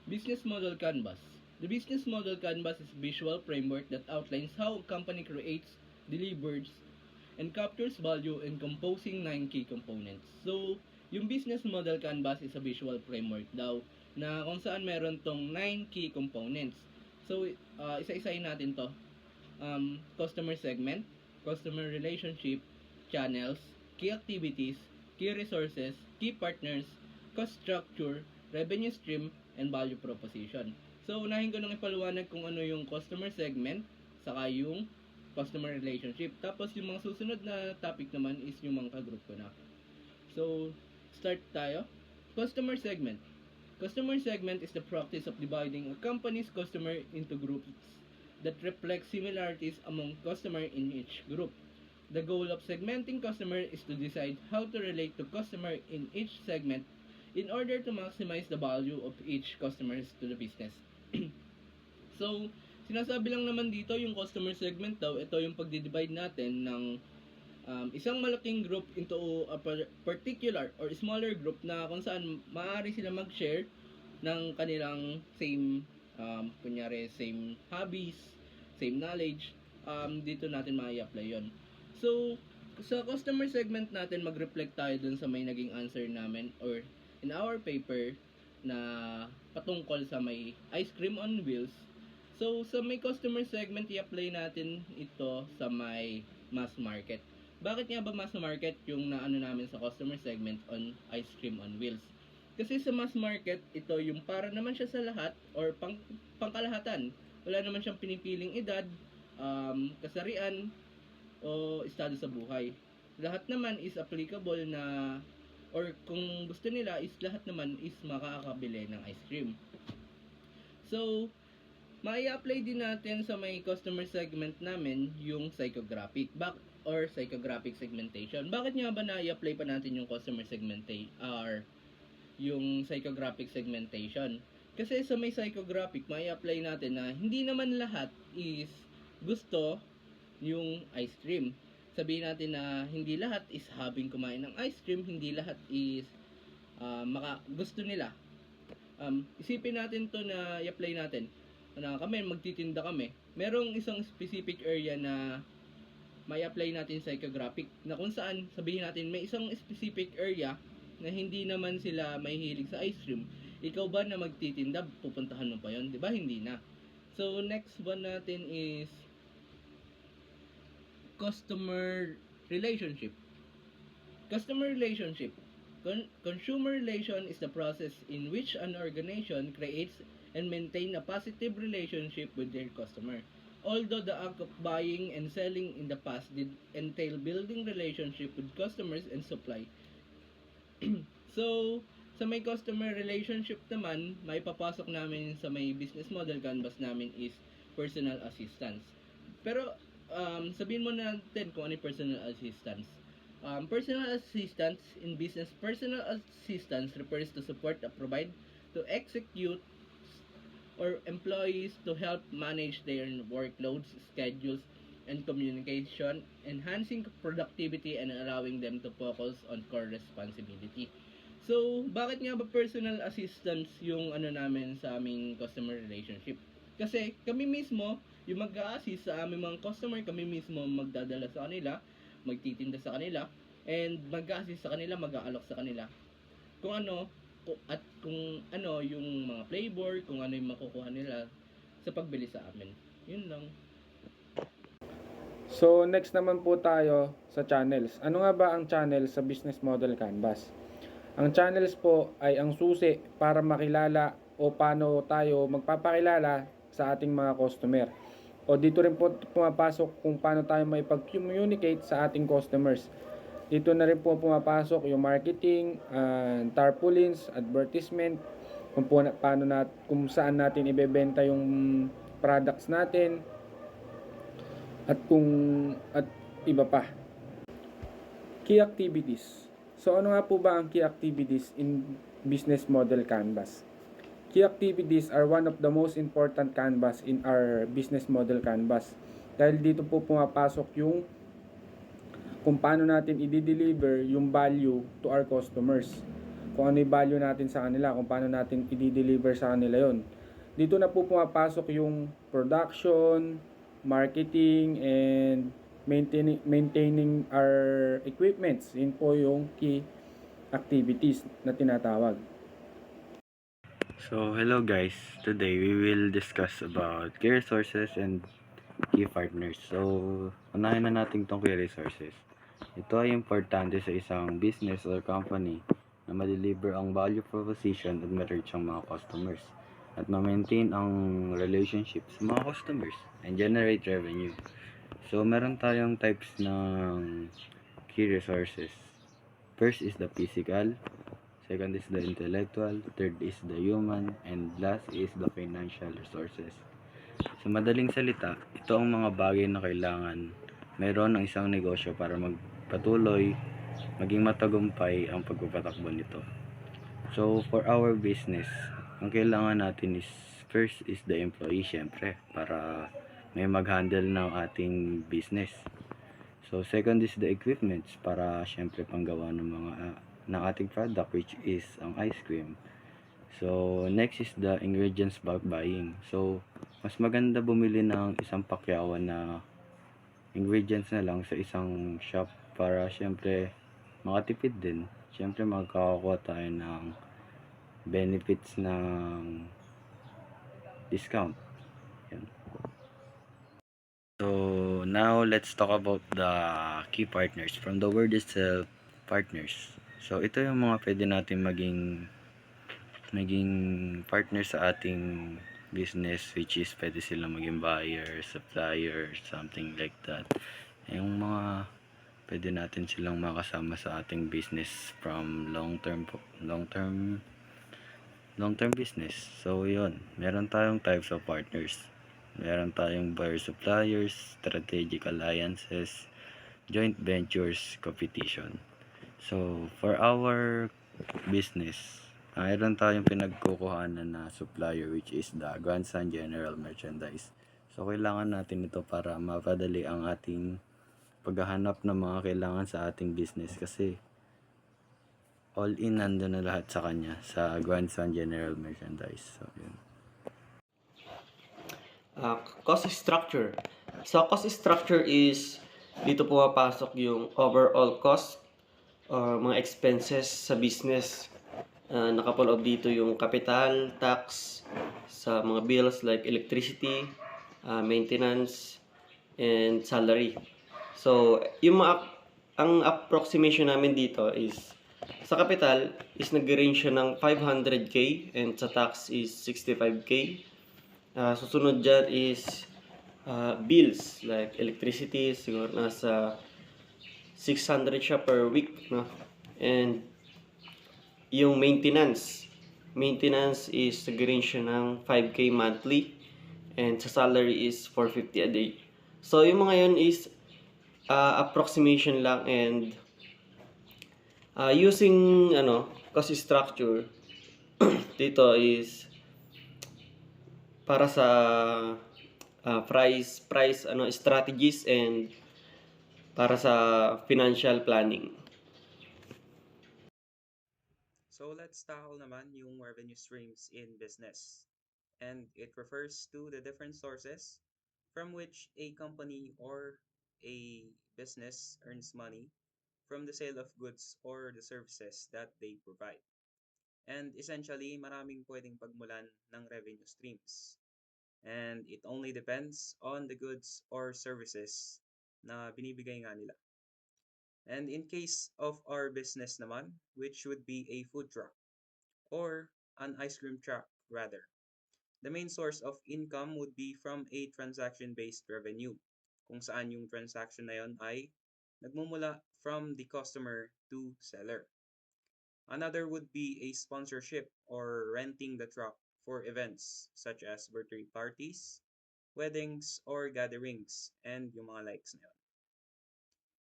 Business Model Canvas. The Business Model Canvas is a visual framework that outlines how a company creates, delivers, and captures value in composing 9 key components. So, yung Business Model Canvas is a visual framework daw na kung saan meron tong 9 key components. So, isa-isahin natin to. Customer segment, customer relationship, channels, key activities, key resources, key partners, cost structure, revenue stream, and value proposition. So, unahin ko nang ipaliwanag kung ano yung customer segment, saka yung customer relationship. Tapos, yung mga susunod na topic naman is yung mga kagroup ko na. So, start tayo. Customer segment. Customer segment is the practice of dividing a company's customer into groups that reflect similarities among customer in each group. The goal of segmenting customer is to decide how to relate to customer in each segment in order to maximize the value of each customers to the business. So, sinasabi lang naman dito yung customer segment daw, ito yung pagdidivide natin ng isang malaking group into a particular or smaller group na kung saan maaari sila mag-share ng kanilang same, kunyari, same hobbies, same knowledge. Dito natin ma-apply yon. So, sa customer segment natin, mag-reflect tayo dun sa may naging answer namin or in our paper na patungkol sa may ice cream on wheels. So, sa may customer segment, i-apply natin ito sa may mass market. Bakit nga ba mass market yung naano namin sa customer segment on ice cream on wheels? Kasi sa mass market, ito yung para naman siya sa lahat or pangkalahatan. Wala naman siyang pinipiling edad, kasarian, o estado sa buhay. Lahat naman is applicable na or kung gusto nila is lahat naman is makakabili ng ice cream. So, mai-apply din natin sa may customer segment namin yung psychographic or psychographic segmentation. Bakit nga ba na-apply pa natin yung customer segmentation or yung psychographic segmentation? Kasi sa may psychographic, mai-apply natin na hindi naman lahat is gusto yung ice cream. Sabihin natin na hindi lahat is habing kumain ng ice cream, hindi lahat is gusto nila. Isipin natin to na i-apply natin na kami, magtitinda kami. Merong isang specific area na may apply natin psychographic na kung saan sabihin natin may isang specific area na hindi naman sila mahihilig sa ice cream. Ikaw ba na magtitinda, pupuntahan mo pa yon? 'Di ba? Hindi na. So, next one natin is customer relationship. Customer relationship. Consumer relation is the process in which an organization creates and maintain a positive relationship with their customer. Although the act of buying and selling in the past did entail building relationship with customers and supply. So, sa may customer relationship naman, may papasok namin sa may business model canvas namin is personal assistance. Pero, sabihin mo natin kung ano yung personal assistance. Personal assistance in business, personal assistance refers to support or provide to execute or employees to help manage their workloads, schedules, and communication, enhancing productivity and allowing them to focus on core responsibility. So, bakit nga ba personal assistance yung ano namin sa aming customer relationship? Kasi kami mismo, yung mag-a-assist sa aming mga customer, kami mismo magdadala sa kanila, magtitinda sa kanila, and mag-a-assist sa kanila, mag-aalok sa kanila. Kung ano, at kung ano yung mga flavor, kung ano yung makukuha nila sa pagbili sa amin. Yun lang. So, next naman po tayo sa channels. Ano nga ba ang channel sa Business Model Canvas? Ang channels po ay ang susi para makilala o paano tayo magpapakilala sa ating mga customer. O dito rin po pumapasok kung paano tayo maipag-communicate sa ating customers. Dito na rin po pumapasok yung marketing, tarpaulins, advertisement, kung saan natin ibebenta yung products natin, at iba pa. Key activities. So ano nga po ba ang key activities in Business Model Canvas? Key activities are one of the most important canvas in our Business Model Canvas. Dahil dito po pumapasok yung kung paano natin i-deliver yung value to our customers. kung ano yung value natin sa kanila, kung paano natin i-deliver sa kanila yon. Dito na po pumapasok yung production, marketing, and maintaining our equipments. Yun po yung key activities na tinatawag. So, hello guys. Today we will discuss about key resources and key partners. So, unahin na natin tong key resources. Ito ay importante sa isang business or company na ma-deliver ang value proposition at ma-reach ang mga customers at ma-maintain ang relationship sa mga customers and generate revenue. So, meron tayong types ng key resources. First is the physical, second is the intellectual, third is the human, and last is the financial resources. Sa madaling salita, ito ang mga bagay na kailangan meron ng isang negosyo para magpatuloy, maging matagumpay ang pagpapatakbo nito. So, for our business, ang kailangan natin is first is the employee, syempre, para may mag-handle ng ating business. So, second is the equipments para syempre panggawa ng ating product, which is ang ice cream. So, next is the ingredients bulk buying. So, mas maganda bumili ng isang pakyawan na ingredients na lang sa isang shop para syempre makatipid din. Syempre magkakakuha tayo ng benefits ng discount. Yan. So, now let's talk about the key partners. From the word itself, partners. So, ito yung mga pwede natin maging partner sa ating business, which is pwede silang maging buyer, supplier, something like that. Yung mga pwede natin silang makasama sa ating business from long term business. So yun, meron tayong types of partners. Meron tayong buyer suppliers, strategic alliances, joint ventures, competition. So for our business, mayroon tayong pinagkukuhanan na supplier, which is the Grandson General Merchandise. So kailangan natin ito para mapadali ang ating paghahanap ng mga kailangan sa ating business, kasi all in nandun na lahat sa kanya sa Grandson General Merchandise. So yun. Cost structure. So, cost structure is dito pumapasok yung overall cost or mga expenses sa business. Nakapaloob dito yung capital, tax, sa mga bills like electricity, maintenance, and salary. So, ang approximation namin dito is sa capital is nag-range siya ng 500k and sa tax is 65k. Susunod dyan is bills like electricity, siguro nasa 600 siya per week, no? And yung maintenance is nag-range siya ng 5k monthly and sa salary is 450 a day. So yung mga yun is approximation lang, and using cost structure dito is para sa price strategies and para sa financial planning. So let's tackle naman yung revenue streams in business. And it refers to the different sources from which a company or a business earns money from the sale of goods or the services that they provide. And essentially, maraming pwedeng pagmulan ng revenue streams. And it only depends on the goods or services na binibigay nga nila. And in case of our business naman, which would be a food truck or an ice cream truck rather, the main source of income would be from a transaction-based revenue, kung saan yung transaction na yon ay nagmumula from the customer to seller. Another would be a sponsorship or renting the truck for events such as birthday parties, weddings, or gatherings, and yung mga likes na yun.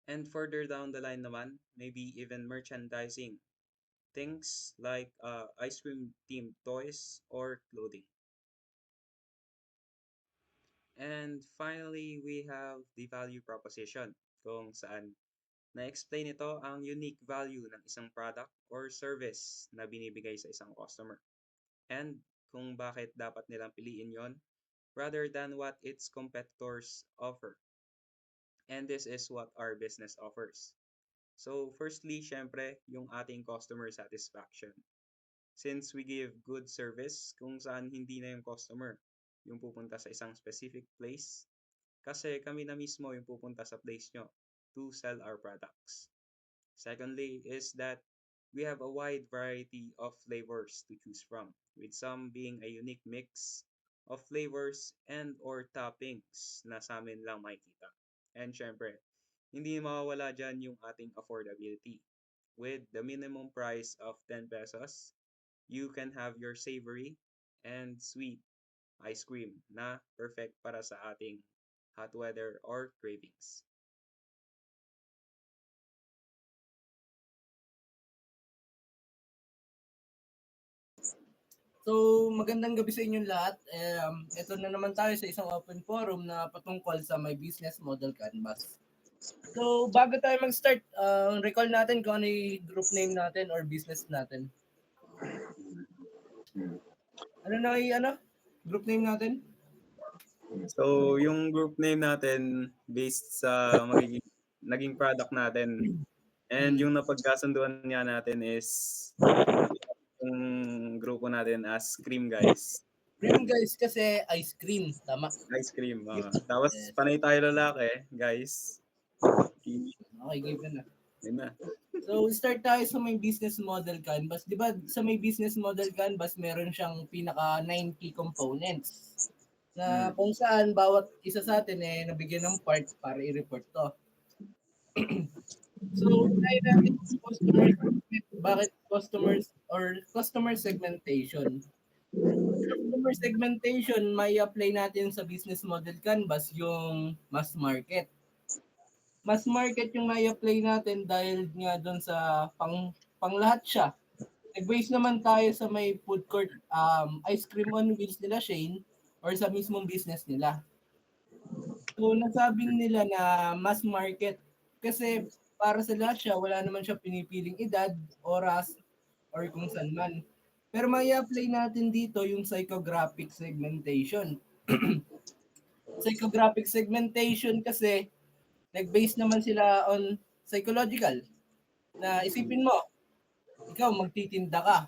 And further down the line naman, maybe even merchandising, things like ice cream themed toys or clothing. And finally, we have the value proposition, kung saan Na-explain ito ang unique value ng isang product or service na binibigay sa isang customer and kung bakit dapat nilang piliin yon rather than what its competitors offer. And this is what our business offers. So firstly, syempre, yung ating customer satisfaction. Since we give good service kung saan hindi na yung customer yung pupunta sa isang specific place, kasi kami na mismo yung pupunta sa place nyo to sell our products. Secondly is that we have a wide variety of flavors to choose from, with some being a unique mix of flavors and or toppings na sa amin lang makikita. And syempre, hindi mawawala dyan yung ating affordability. With the minimum price of 10 pesos, you can have your savory and sweet ice cream na perfect para sa ating hot weather or cravings. So, magandang gabi sa inyong lahat. Ito na naman tayo sa isang open forum na patungkol sa My Business Model Canvas. So, bago tayo mag-start, recall natin kung ano yung group name natin or business natin. Ano na yung group name natin? So, yung group name natin based sa naging product natin and yung napagkasunduan niya natin is yung grupo natin as Cream Guys. Cream guys kasi ice cream, tama? Ice cream. Tapos Yes. panay tayo lalaki, guys. Okay, given na. Yun na. So, start tayo sa may business model canvas. Di ba sa may business model canvas, meron siyang pinaka 9 key components na kung saan bawat isa sa atin nabigyan ng part para i-report to. So, tayo natin sa customer segment. Bakit customers or customer segmentation? Customer segmentation, may apply natin sa business model canvas yung mass market. Mass market yung may apply natin dahil nga doon sa panglahat siya. Nag-base naman tayo sa may food court, ice cream on wheels nila Shane or sa mismong business nila. So nasabing nila na mass market kasi para sa lahat siya, wala naman siya pinipiling edad, oras, or kung saan man. Pero may apply natin dito yung psychographic segmentation. Psychographic segmentation kasi nag-base naman sila on psychological. Na isipin mo, ikaw magtitinda ka.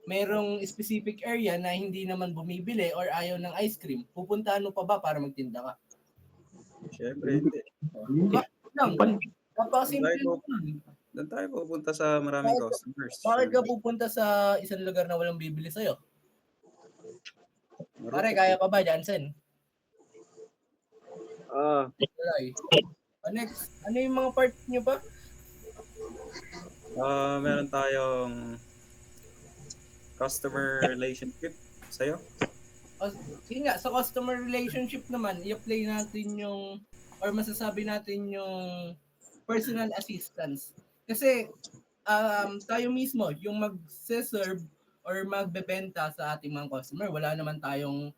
Merong specific area na hindi naman bumibili or ayaw ng ice cream. Pupuntahan mo pa ba para magtinda ka? Siyempre, hindi. Bakit lang? Napakasimple lang. Doon tayo pupunta sa maraming customers. Bakit ka Siyempre. pupunta sa isang lugar na walang bibili sa'yo? Pare, kaya pa ba, Jansen? Wala eh. Next, ano yung mga part nyo pa? Meron tayong customer relationship sa'yo. Sige nga, sa customer relationship naman, i-apply natin yung, or masasabi natin yung personal assistance. Kasi tayo mismo, yung mag-serve or magbebenta sa ating mga customer, wala naman tayong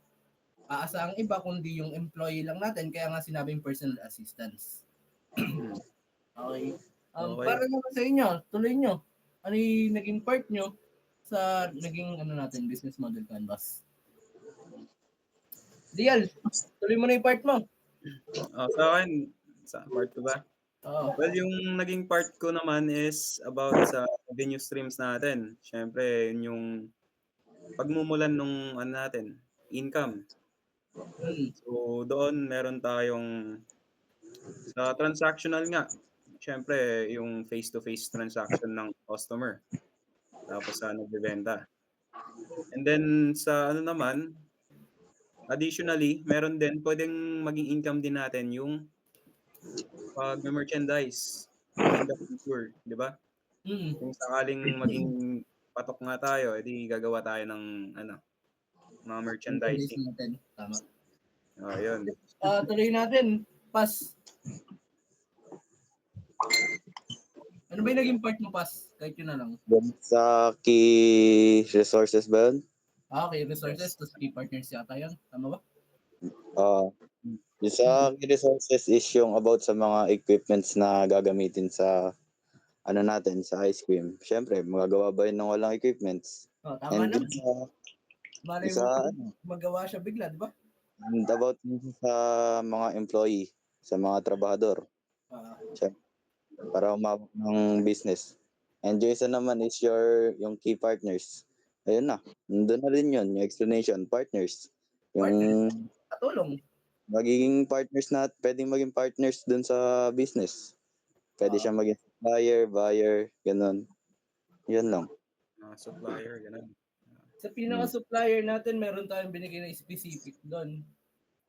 aasahang iba kundi yung employee lang natin, kaya nga sinabing personal assistance. Okay. Okay. Para naman sa inyo, tuloy nyo. Ano yung naging part nyo sa naging natin, business model canvas? Dial, tuloy mo na yung part mo. Sa akin, sa part ko ba? Oo. Well, yung naging part ko naman is about sa revenue streams natin. Siyempre, yun yung pagmumulan nung natin, income. So, doon meron tayong sa transactional nga. Siyempre, yung face-to-face transaction ng customer. Tapos sa nagbebenta. And then sa naman, additionally, meron din pwedeng maging income din natin yung pag-merchandise in the future, di ba? Kung sakaling maging patok nga tayo, edi gagawa tayo ng mga merchandising. Natin. Tama. Yun. Tuloy natin. Pas. Ano ba yung naging part mo, Pas? Kahit yun na lang. Sa key resources ba yun? Okay, resources to key partners yata yun. Tama ba? Yung sa key resources is yung about sa mga equipments na gagamitin sa ano natin, sa ice cream. Siyempre, magagawa ba yun ng walang equipments? Oh, tama And naman. dun sa, Malay sa mo ano, magawa siya bigla, di ba? and about dun sa mga employee, sa mga trabahador. Ah, Siyempre, para umabot ng business. And yung isa naman is yung key partners. Ayun na. Doon na rin yun, yung explanation. Partners. partners, Yung katulong. magiging partners na, pwedeng maging partners dun sa business. Pwede Ah, siya maging supplier, buyer, ganun. Yun lang. Supplier, ganun. sa pinaka-supplier natin, meron tayong binigay na specific doon.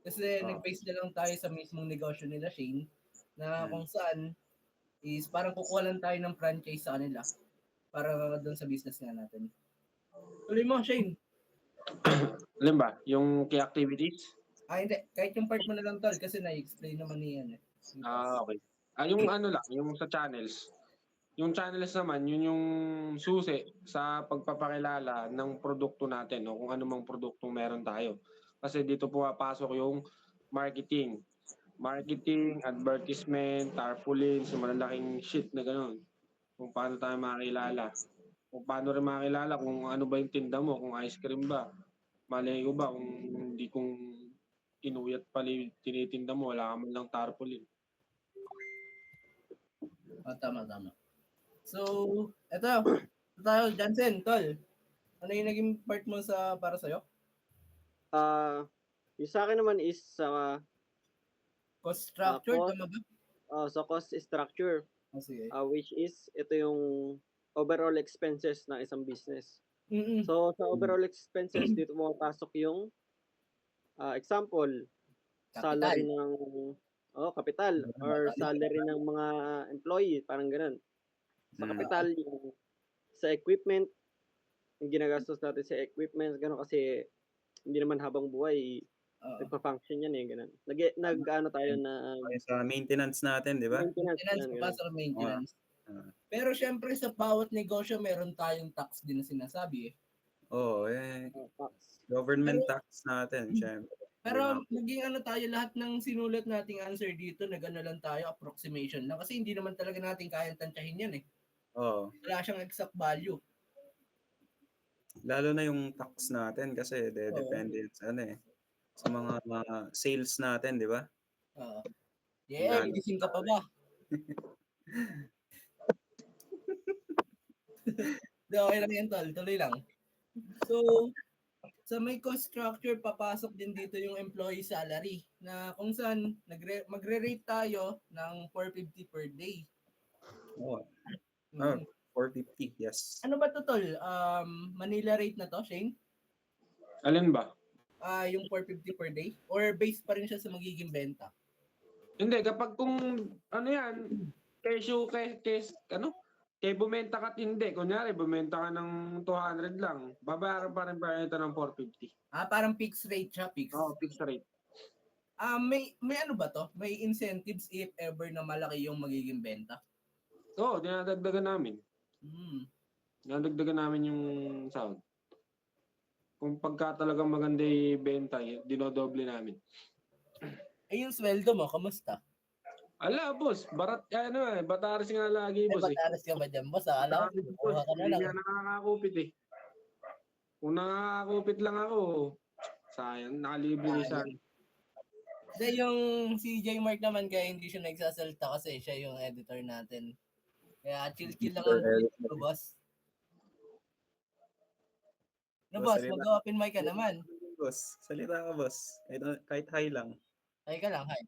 Kasi Ah. nag-base na lang tayo sa mismong negosyo nila, Shane, na Mm. kung saan is parang kukuha lang tayo ng franchise sa kanila para doon sa business nga natin. Tuloy mo, Shane. Alam ba, yung key activities? Hindi. Kahit yung part mo na lang, tol, kasi na-explain naman niyan. Okay. Yung ano lang, yung sa channels. Yung channels naman, yun yung susi sa pagpapakilala ng produkto natin o kung ano mang produktong meron tayo. Kasi dito pumapasok yung marketing. Marketing, advertisement, tarpaulins, yung malalaking shit na gano'n. Kung paano tayo makakilala. Kung paano rin makakilala kung ano ba yung tinda mo, kung ice cream ba. Malay ko ba kung hindi kung inuyat pala yung tinitinda mo, wala ka man lang tarpaulin. Tama. So, eto tayo, Jansen, tol. Ano yung naging part mo para sa'yo? Yung sa akin naman is sa Cost structure, cost, tama ba? sa cost structure, Sige. which is ito yung overall expenses ng isang business. Mm-mm. So sa overall expenses dito pumapasok yung example, salary ng kapital or salary ng mga employee, parang ganun. Sa kapital, yung sa equipment, yung ginagastos natin sa equipment, ganun kasi hindi naman habang buhay nagpa-function yan ganun. Nag-ano tayo na Sa maintenance natin, di ba? maintenance yan, ganun. Pasok maintenance. Pero syempre sa bawat negosyo meron tayong tax din na sinasabi eh. Oo, government tax natin, syempre. Pero maging ano tayo, lahat ng sinulat nating answer dito, nag-ano lang tayo, approximation lang. Kasi hindi naman talaga natin kayang tansyahin yan eh. Oo. Wala siyang exact value. Lalo na yung tax natin kasi depende sa sa mga sales natin, di ba? Yeah, gising ka pa ba? Okay lang yan, tol. Tuloy lang. So, sa may cost structure, papasok din dito yung employee salary na kung saan magre-rate tayo ng 450 per day. Oo. 450, yes. Ano ba to, tol? Manila rate na to, Shane? Alin ba? Yung 450 per day? Or based pa rin siya sa magiging benta? Hindi, kapag kung ano yan, kay bumenta ka at hindi. Kunyari, bumenta ka ng 200 lang, babayaran pa rin pa ito ng 450. Parang fixed rate siya, fixed. Fixed rate. May ano ba to? May incentives if ever na malaki yung magiging benta? Dinadagdagan namin. Dinadagdagan namin yung sound. Kung pagka talagang maganda yung benta, dinodoble namin. Yung sweldo mo, kamusta? Boss, Bataras nga lagi, boss. Bataras ka ba dyan, boss? Alam ko, kuha ka na lang. Hindi nga nakakakupit eh. Kung nakakakupit lang ako, sayang, nakalibre ni sa akin. Yung si J Mark naman, kaya hindi siya nagsasalita kasi siya yung editor natin. Kaya chill lang ang dito, boss. Boss, mag-open mic ka naman. Boss, salita ka, boss. Kahit hi lang. Hi ka lang, hi.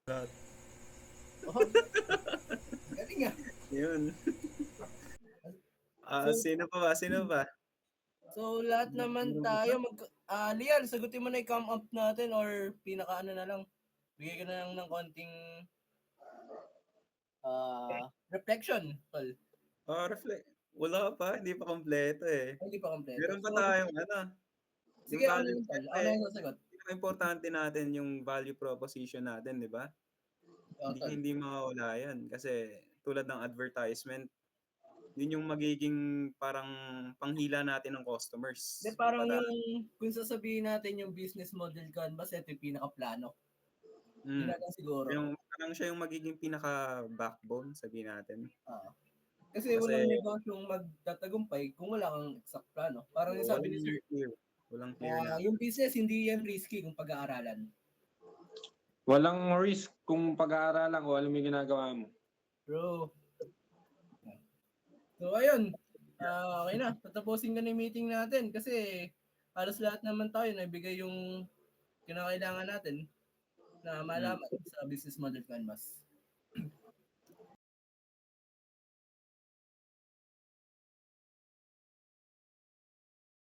Galing nga. Yun. Sino pa? So, lahat naman tayo, Lian, sagutin mo na yung come up natin or pinaka-ano na lang. Bigay ka na lang ng konting reflection, tol. Wala pa, hindi pa kompleto eh. Hindi pa kompleto. Meron pa tayong Sige, ano yung tol? Ano yung sasagot? Importante natin yung value proposition natin, di ba? Hindi mawawala yan. Kasi tulad ng advertisement, yun yung magiging parang panghila natin ng customers. Parang yung, kung sasabihin natin yung business model canvas, ito yung pinaka-plano. Yun Mm. na lang siguro. Parang siya yung magiging pinaka-backbone, sabihin natin. Kasi Kasi walang negosyong magtatagumpay kung wala kang exact plano. Parang yung sabi ni Sir, walang clear na. yung business hindi yan risky kung pag-aaralan. Walang risk kung pag-aaralan ko alam yung ginagawa mo. Bro. So, ayun. Okay na. Tatapusin ko na yung meeting natin kasi halos lahat naman tayo nabigay yung kinakailangan natin na malaman sa business model canvas.